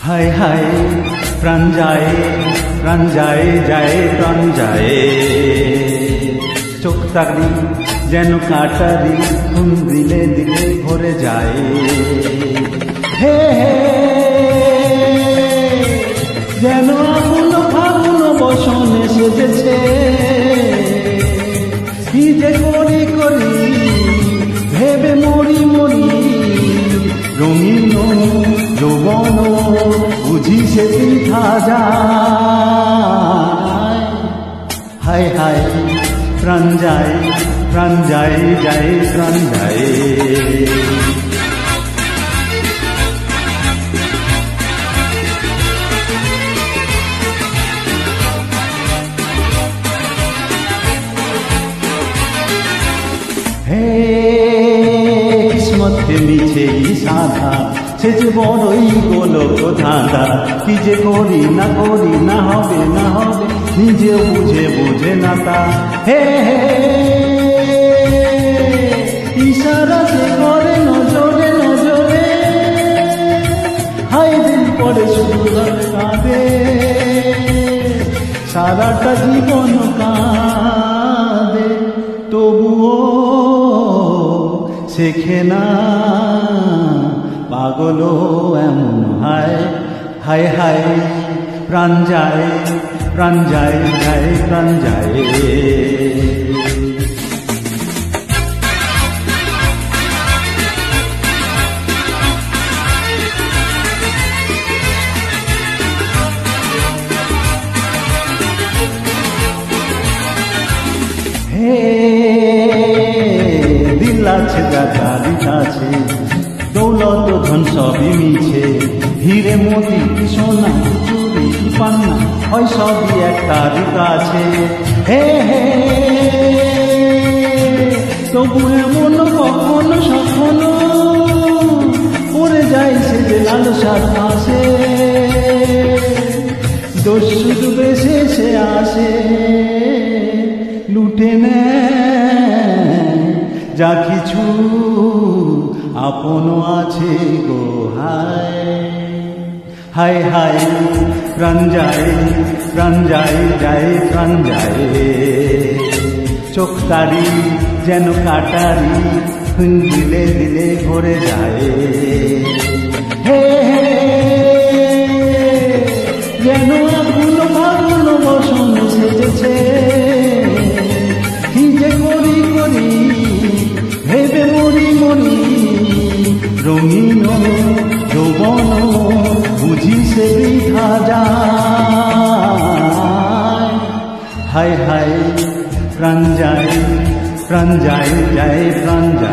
হায় হায় প্রাণ যায় প্রাণ যায় যায় প্রাণ যায় চোখ তারি যেন কাটারি খুন দিলে দিলে ভরে যায় হে যেন আগুন ফাগুন বসনে সেজেছে কি যে করি করি ভেবে মরি মরি রঙিন যৌবন বুঝি সে পিঠা যায় হায় হায় প্রাণ যায় প্রাণ যায় যায় প্রাণ যায় হে কিসমত মিছে সাধা সে যে বড়ই গোলক ধাঁধা কি যে করি না হবে না হবে নিজে বুঝে বুঝে না তা হে হে ইশারা যে করে নজরে নজরে হাই দিন পরে শুধু কাঁদে সারাটা জীবন কাঁদে তবুও শেখে না পাগল এমন হায় হায় হায় প্রাণ যায় প্রাণ যায় যায় প্রাণ যায় হে দিল আছে গাড়ি আছে দৌলত ধন সবই মিছে হিরে মোতি সোনা চুরি পান্না হয় সবই একটা রূপ আছে হে হে তবু এমন কখনো সখনো পড়ে যায় সে যে লালসার পাশে দোষ শুধু বেশে সে আসে লুটে নেয় যা কিছু আপন আছে গো হায় হায় হায় প্রাণ যায় প্রাণ যায় যায় প্রাণ যায় চোখ তারি যেন কাটারি দিলে দিলে ভরে যায় হে যেন আগুন ফাগুন বসন সেজেছে কি যে করি করি ভেবে মরি মরি রঙিন যৌবন বুঝি সে বৃথা যায় হায় হায় প্রাণ যায় যায় যায় প্রাণ যায়